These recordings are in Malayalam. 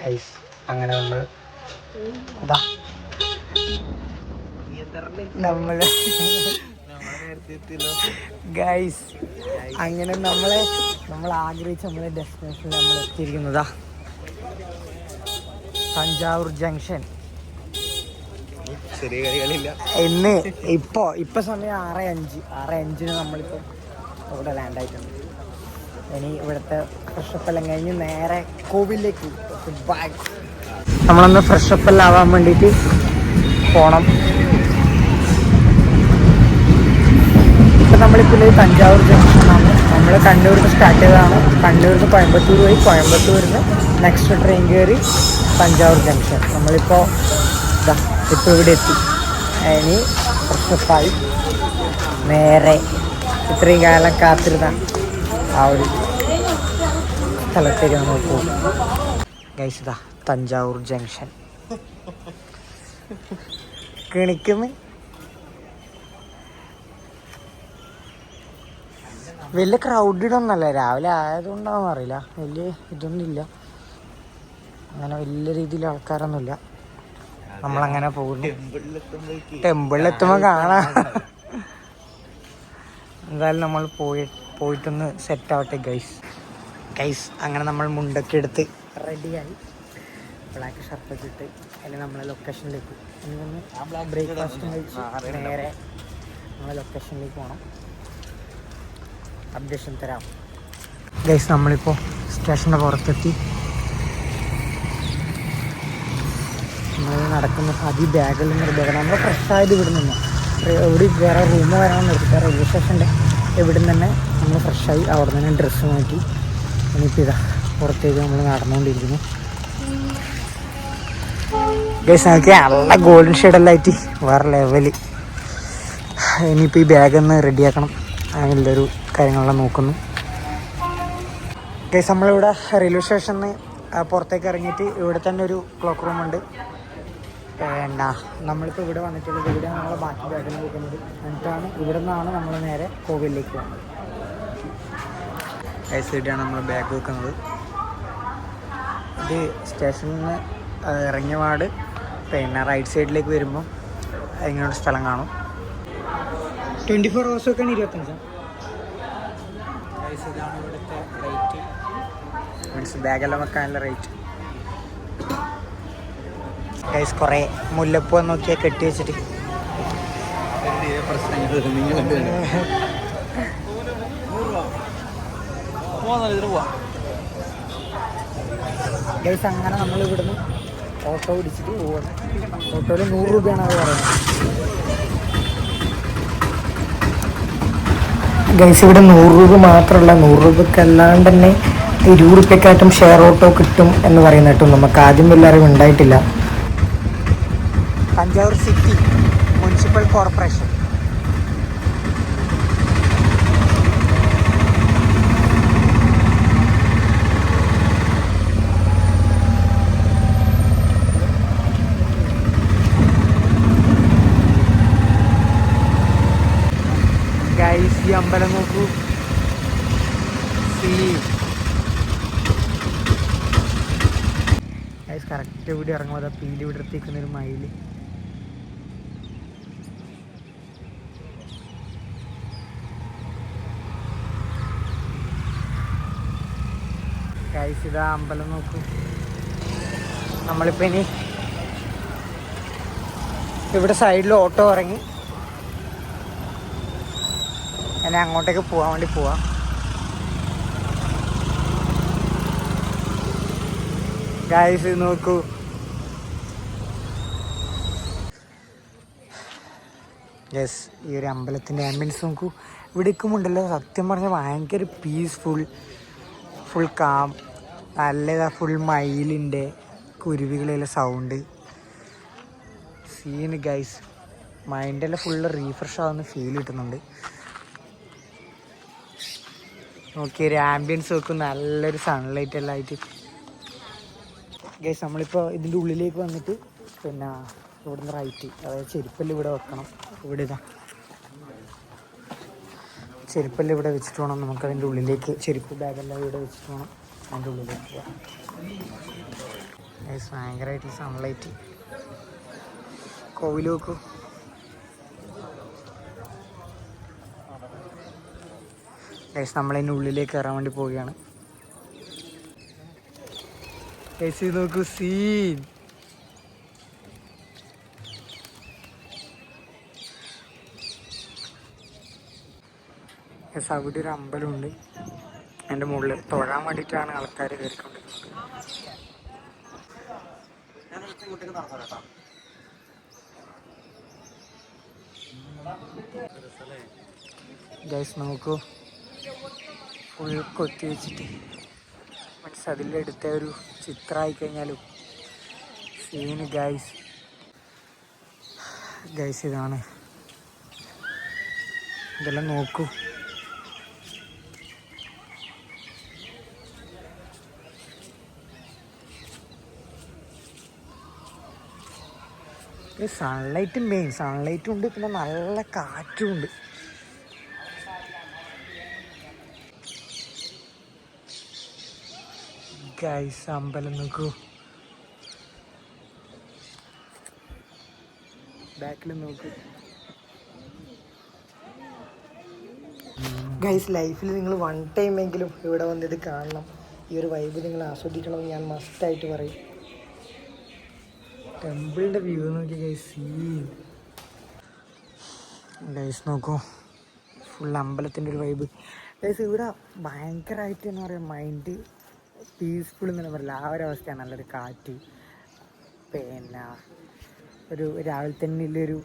ഗൈസ് അങ്ങനെ നമ്മള് ഗൈസ് അങ്ങനെ നമ്മൾ ആഗ്രഹിച്ച നമ്മളെ ഡെസ്റ്റിനേഷനിൽ നമ്മൾ എത്തിയിരിക്കുന്നതാ തഞ്ചാവൂർ ജംഗ്ഷൻ. ഇന്ന് ഇപ്പൊ സമയം 6:05 നമ്മളിപ്പോൾ ഇവിടെ ലാൻഡ് ആയിട്ടുണ്ട്. ഇനി ഇവിടുത്തെ ഫ്രഷപ്പ് എല്ലാം കഴിഞ്ഞ് നേരെ കോവിലേക്ക് നമ്മളൊന്ന് ഫ്രഷപ്പ് എല്ലാം ആവാൻ വേണ്ടിയിട്ട് പോണം. ഇപ്പം നമ്മളിപ്പോൾ തഞ്ചാവൂർ ജംഗ്ഷനാണ്. നമ്മൾ കണ്ണൂരിൽ നിന്ന് സ്റ്റാർട്ട് ചെയ്തതാണ്. കണ്ണൂരിൽ നിന്ന് കോയമ്പത്തൂർ പോയി, കോയമ്പത്തൂരിൽ നിന്ന് നെക്സ്റ്റ് ട്രെയിൻ കയറി തഞ്ചാവൂർ ജംഗ്ഷൻ. നമ്മളിപ്പോൾ ഇപ്പോൾ ഇവിടെ എത്തി. ഇനി ഫ്രഷപ്പായി നേരെ ഇത്രയും കാലം കാത്തിരുന്ന ആ ഒരു സ്ഥലത്തേക്ക് നമ്മൾ പോകും. ഗൈസ് ഇതാ തഞ്ചാവൂർ ജംഗ്ഷൻ. കിണിക്കുന്നു വലിയ ക്രൗഡഡ് ഒന്നല്ല, രാവിലെ ആയതുകൊണ്ടാണെന്ന് അറിയില്ല, വലിയ ഇതൊന്നുമില്ല, അങ്ങനെ വലിയ രീതിയിൽ ആൾക്കാരൊന്നുമില്ല. നമ്മളങ്ങനെ പോകുന്നു. ടെമ്പിളിലെത്തുമ്പോൾ കാണാം. എന്തായാലും നമ്മൾ പോയിട്ടൊന്ന് സെറ്റ് ആവട്ടെ ഗൈസ്. അങ്ങനെ നമ്മൾ മുണ്ടൊക്കെ എടുത്ത് റെഡിയായി, ബ്ലാക്ക് ഷർട്ടൊക്കെ ഇട്ട് അതിന് നമ്മളെ ലൊക്കേഷനിലേക്ക് ബ്രേക്ക്ഫാസ്റ്റും കഴിച്ച് നേരെ നമ്മളെ ലൊക്കേഷനിലേക്ക് പോകണം. അപ്ഡേഷൻ തരാം ഗൈസ്. നമ്മളിപ്പോൾ സ്റ്റേഷൻ്റെ പുറത്തെത്തി. നമ്മൾ നടക്കുന്ന ബാഗിൽ നിന്നൊരു ബാഗ് നമ്മൾ ഫ്രഷായത് ഇവിടെ നിന്ന് എവിടെ വേറെ റൂമ് വരാൻ നിർത്തിയിട്ട് റെയിൽവേ സ്റ്റേഷൻ്റെ ഇവിടെ നിന്ന് തന്നെ നമ്മൾ ഫ്രഷായി അവിടെ നിന്ന് ഡ്രസ്സ് മാറ്റി ഇനിയിപ്പോൾ ഇതാ പുറത്തേക്ക് നമ്മൾ നടന്നുകൊണ്ടിരിക്കുന്നു. ഗൈസ് നമുക്ക് നല്ല ഗോൾഡൻ ഷെയ്ഡെല്ലാം ആയിട്ട് വേറെ ലെവല്. ഇനിയിപ്പോൾ ഈ ബാഗൊന്ന് റെഡിയാക്കണം, അങ്ങനെയുള്ളൊരു കാര്യങ്ങളെല്ലാം നോക്കുന്നു. ഗൈസ് നമ്മളിവിടെ റെയിൽവേ സ്റ്റേഷനിൽ പുറത്തേക്ക് ഇറങ്ങിയിട്ട് ഇവിടെ തന്നെ ഒരു ക്ലോക്ക് റൂമുണ്ട്. പിന്നെ നമ്മളിപ്പോൾ ഇവിടെ വന്നിട്ടുള്ളത്, ഇവിടെയാണ് നമ്മൾ ബാക്കി ബാഗിൽ നോക്കുന്നത്. എന്നിട്ടാണ് ഇവിടെ നിന്നാണ് നമ്മൾ നേരെ കോവിലേക്ക് പോകുന്നത്. ഈ സൈഡിലാണ് നമ്മൾ ബാഗ് വെക്കുന്നത്. ഇത് സ്റ്റേഷനിൽ നിന്ന് ഇറങ്ങിയ പാട് പിന്നെ റൈറ്റ് സൈഡിലേക്ക് വരുമ്പം ഇങ്ങനൊരു സ്ഥലം കാണും. 24 hours വെക്കാണ് 25. ഇതാണ് ഇവിടുത്തെ റേറ്റ്, മീൻസ് ബാഗെല്ലാം വെക്കാനുള്ള റേറ്റ്. ഗൈസ് കുറേ മുല്ലപ്പൂ നോക്കിയാൽ കെട്ടി വെച്ചിട്ട് ഗൈസ് അങ്ങനെ നമ്മൾ ഇവിടുന്ന് ഓട്ടോ പിടിച്ചിട്ട് പോകണം. ഓട്ടോയിൽ 100 രൂപയാണ് അത് പറയുന്നത്. ഗൈസ് ഇവിടെ 100 രൂപ മാത്രമല്ല, 100 രൂപയ്ക്ക് അല്ലാണ്ട് തന്നെ 20 രൂപയ്ക്കായിട്ടും ഷെയർ ഓട്ടോ കിട്ടും എന്ന് പറയുന്ന കേട്ടോ. നമുക്ക് ആദ്യം വലിയ അറിവ് ഉണ്ടായിട്ടില്ല. Thanjavur city municipal corporation. Guys ഈ അമ്പലം നോക്കൂ. ഗൈസ് കറക്റ്റ് ഇവിടെ ഇറങ്ങുമ്പോൾ പീലി ഇവിടെ എത്തിക്കുന്നൊരു മയിൽ. ഗൈസ് ഇതാ അമ്പലം നോക്കൂ. നമ്മളിപ്പോൾ ഇനി ഇവിടെ സൈഡിൽ ഓട്ടോ ഇറങ്ങി ഞാൻ അങ്ങോട്ടേക്ക് പോകാൻ വേണ്ടി പോവാം. ഗൈസ് നോക്കൂ. യെസ് ഈ ഒരു അമ്പലത്തിൻ്റെ ആംബിയൻസ് നോക്കൂ. ഇവിടേക്കുമുണ്ടല്ലോ സത്യം പറഞ്ഞാൽ ഭയങ്കര പീസ്ഫുൾ, ഫുൾ കാം, നല്ലതാ. ഫുൾ മയിലിൻ്റെ കുരുവികളിലെ സൗണ്ട് സീന് ഗൈസ്. മൈൻഡെല്ലാം ഫുള്ള് റീഫ്രഷ് ആവുന്ന ഫീൽ കിട്ടുന്നുണ്ട്. നോക്കി ഒരു ആംബിയൻസ് നോക്കും, നല്ലൊരു സൺലൈറ്റ് എല്ലാം ആയിട്ട്. ഗൈസ് നമ്മളിപ്പോൾ ഇതിൻ്റെ ഉള്ളിലേക്ക് വന്നിട്ട് പിന്നെ ഇവിടുന്ന് റൈറ്റ്, അതായത് ചെരുപ്പെല്ലാം ഇവിടെ വെക്കണം. ഇവിടെ ഇതാ ചെരുപ്പെല്ലാം ഇവിടെ വെച്ചിട്ട് വേണം നമുക്കതിൻ്റെ ഉള്ളിലേക്ക്, ചെരുപ്പ് ബാഗെല്ലാം ഇവിടെ വെച്ചിട്ട് വേണം അതിൻ്റെ ഉള്ളിലേക്ക് പോകാം. ഭയങ്കരമായിട്ട് സൺലൈറ്റ്. കോവിൽ നോക്കൂ. ഗൈസ് നമ്മളതിൻ്റെ ഉള്ളിലേക്ക് കയറാൻ വേണ്ടി പോവുകയാണ്. ഗൈസ് ഇത് നോക്കൂ, സീൻ. ഗൈസ് അവിടെ ഒരു അമ്പലമുണ്ട്. അതിൻ്റെ മുകളിൽ തൊഴാൻ വേണ്ടിയിട്ടാണ് ആൾക്കാർ കയറിക്കൊണ്ടിരിക്കുന്നത്. ഗൈസ് നോക്കൂ, ഫുൾ കൊത്തി വെച്ചിട്ട് മീൻസ് അതിലെടുത്ത ഒരു ചിത്രമായി കഴിഞ്ഞാലും സീന്. ഗൈസ് ഇതാണ്. ഇതെല്ലാം നോക്കൂ. സൺലൈറ്റും മെയിൻ സൺലൈറ്റും ഉണ്ട്, പിന്നെ നല്ല കാറ്റും ഉണ്ട്. ഗൈസ് അമ്പലം നോക്കൂ, ബാക്കിൽ നോക്കൂ. ഗൈസ് ലൈഫിൽ നിങ്ങൾ 1 ടൈമെങ്കിലും ഇവിടെ വന്നിത് കാണണം. ഈ ഒരു വൈബ് നിങ്ങൾ ആസ്വദിക്കണമെന്ന് ഞാൻ മസ്റ്റായിട്ട് പറയും. ടെമ്പിളിൻ്റെ വ്യൂ നോക്കി ഗൈസ്, സീൻ. ഗൈസ് നോക്കൂ, ഫുൾ അമ്പലത്തിൻ്റെ ഒരു വൈബ്. ഗൈസ് ഇവിടെ ഭയങ്കരമായിട്ട് എന്താ പറയുക, മൈൻഡ് പീസ്ഫുൾ എന്ന് പറയില്ല, ആ ഒരു അവസ്ഥയാണ്. നല്ലൊരു കാറ്റ്, പിന്നെ ഒരു രാവിലെ തന്നെ ഉള്ളൊരു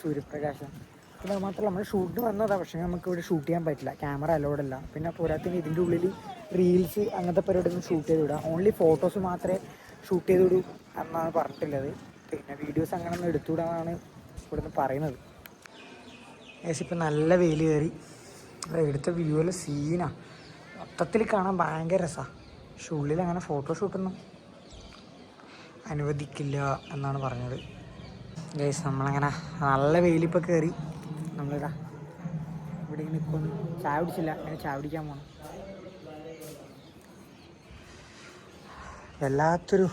സൂര്യപ്രകാശം. പിന്നെ അത് മാത്രമല്ല, നമ്മൾ ഷൂട്ടിന് വന്നതാണ്, പക്ഷേ നമുക്ക് ഇവിടെ ഷൂട്ട് ചെയ്യാൻ പറ്റില്ല, ക്യാമറ അലോഡല്ല. പിന്നെ പോരാത്തിന് ഇതിൻ്റെ ഉള്ളിൽ റീൽസ് അങ്ങനത്തെ പരിപാടിയൊന്നും ഷൂട്ട് ചെയ്ത് വിടാം, ഓൺലി ഫോട്ടോസ് മാത്രമേ ഷൂട്ട് ചെയ്ത് വിടൂ എന്നാണ് പറഞ്ഞിട്ടുള്ളത്. പിന്നെ വീഡിയോസ് അങ്ങനെ ഒന്നും എടുത്തുവിടാന്നാണ് ഇവിടുന്ന് പറയുന്നത്. ഏകദേശം ഇപ്പം നല്ല വെയിൽ കയറി. എടുത്ത വ്യൂ എല്ലാം സീനാണ്, മൊത്തത്തിൽ കാണാൻ ഭയങ്കര രസമാണ്. പക്ഷെ ഉള്ളിൽ അങ്ങനെ ഫോട്ടോഷൂട്ടൊന്നും അനുവദിക്കില്ല എന്നാണ് പറഞ്ഞത്. ഗൈസ് നമ്മളങ്ങനെ നല്ല വെയിലിപ്പോൾ കയറി. നമ്മളിതാ ഇവിടെ നിൽക്കുന്നു. ചായ കുടിച്ചില്ല, അങ്ങനെ ചായ കുടിക്കാൻ പോകണം. വല്ലാത്തൊരു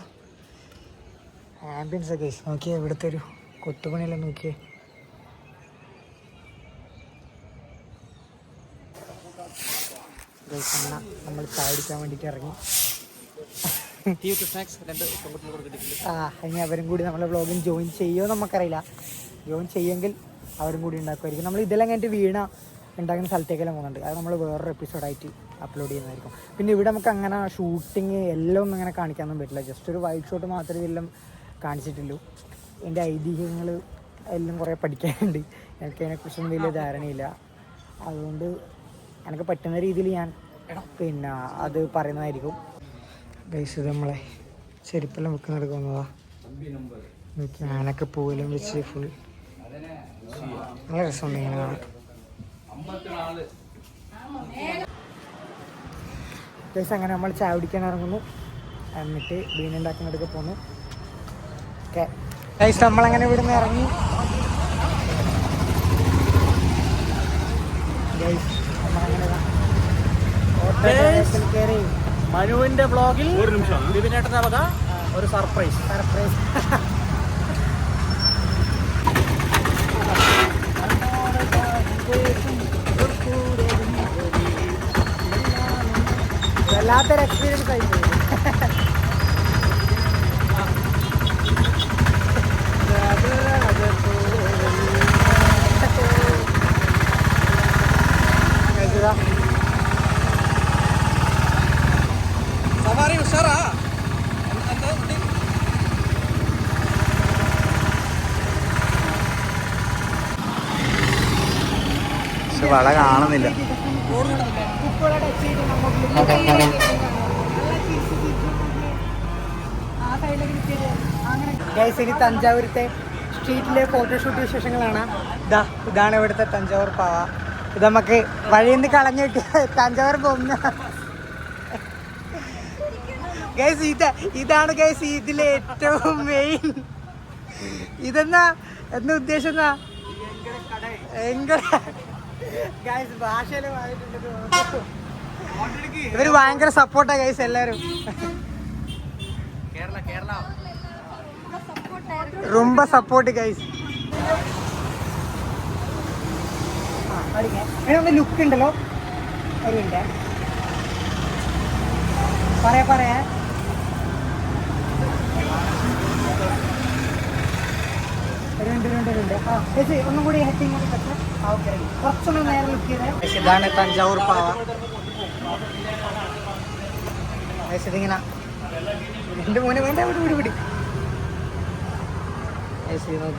ആംബിയൻസ് ഒക്കെ നോക്കിയേ, ഇവിടുത്തെ ഒരു കൊത്തുപണിയെല്ലാം നോക്കിയേ. നമ്മൾ ചായ കുടിക്കാൻ വേണ്ടിയിട്ട് ഇറങ്ങി. ഇനി അവരും കൂടി നമ്മളെ വ്ളോഗിൽ ജോയിൻ ചെയ്യുമോ നമുക്കറിയില്ല. ജോയിൻ ചെയ്യുമെങ്കിൽ അവരും കൂടി ഉണ്ടാക്കുമായിരിക്കും. നമ്മൾ ഇതെല്ലാം കഴിഞ്ഞിട്ട് വീണ ഉണ്ടാക്കുന്ന സ്ഥലത്തേക്കെല്ലാം പോകുന്നുണ്ട്. അത് നമ്മൾ വേറൊരു എപ്പിസോഡായിട്ട് അപ്ലോഡ് ചെയ്യുന്നതായിരിക്കും. പിന്നെ ഇവിടെ നമുക്ക് അങ്ങനെ ഷൂട്ടിങ് എല്ലാം ഒന്നും അങ്ങനെ കാണിക്കാനൊന്നും പറ്റില്ല. ജസ്റ്റ് ഒരു വൈറ്റ് ഷോട്ട് മാത്രമേ ഇതെല്ലാം കാണിച്ചിട്ടുള്ളൂ. എൻ്റെ ഐതിഹ്യങ്ങൾ എല്ലാം കുറേ പഠിക്കാനുണ്ട്. എനിക്കതിനെക്കുറിച്ചൊന്നും വലിയ ധാരണയില്ല. അതുകൊണ്ട് എനിക്ക് പറ്റുന്ന രീതിയിൽ ഞാൻ പിന്നെ അത് പറയുന്നതായിരിക്കും. ഗൈസ് ഇത് നമ്മളെ ചെരുപ്പെല്ലാം വെക്കുന്നിടക്ക് വന്നതാ. ഞാനൊക്കെ പൂവെല്ലാം വെച്ച് ഫുൾ നല്ല രസമുണ്ട് ഇങ്ങനെ കാണാൻ. ഗൈസ് അങ്ങനെ നമ്മൾ ചായ കുടിക്കാൻ ഇറങ്ങുന്നു, എന്നിട്ട് ബീനുണ്ടാക്കുന്നിടക്ക് പോന്നു. ഓക്കെ ഗൈസ് നമ്മളങ്ങനെ ഇവിടെ നിന്ന് ഇറങ്ങി. ഗൈസ് നമ്മളങ്ങനെ കയറി. മനുവിന്റെ ബ്ലോഗിൽ ബിബിനേട്ടന്റെ വക ഒരു സർപ്രൈസ്. വല്ലാത്തൊരു എക്സ്പീരിയൻസ് ആയിപ്പോയി. സവാരി ഉഷാറാ. പക്ഷെ വള കാണുന്നില്ല. ഇനി തഞ്ചാവൂരത്തെ സ്ട്രീറ്റിലെ ഫോട്ടോഷൂട്ട് വിശേഷങ്ങളാണ്. ഇതാണ് ഇവിടുത്തെ തഞ്ചാവൂർ പാവ. ഇത് നമുക്ക് വഴിയിൽ നിന്ന് കളഞ്ഞിട്ട് തഞ്ചാവൂർ പോകുന്ന ഗൈസ്. ഇതാണ് ഗൈസ് ഇതിലെ ഏറ്റവും മെയിൻ. ഇതെന്നാ എന്താ ഉദ്ദേശം എന്നാ ഗൈസ് ഭാഷയിൽ ഇവര് ഭയങ്കര സപ്പോർട്ടാ ഗൈസ് എല്ലാരും. Rumba support guys. ഒന്ന് ലുക്ക് ഉണ്ടല്ലോ ഒരു മിനിറ്റ് പറയാ രണ്ട് ആ ചേച്ചി ഒന്നും കൂടി ഹെറ്റിംഗ് കൂടി പറ്റും. ഓക്കെ കുറച്ചൊന്ന് നേരെ ലുക്ക് ചെയ്തേ. ഇതാണ് തഞ്ചാവൂർ പാവ. ഇതിങ്ങനെ എൻ്റെ മോനെ വേണ്ട വിടി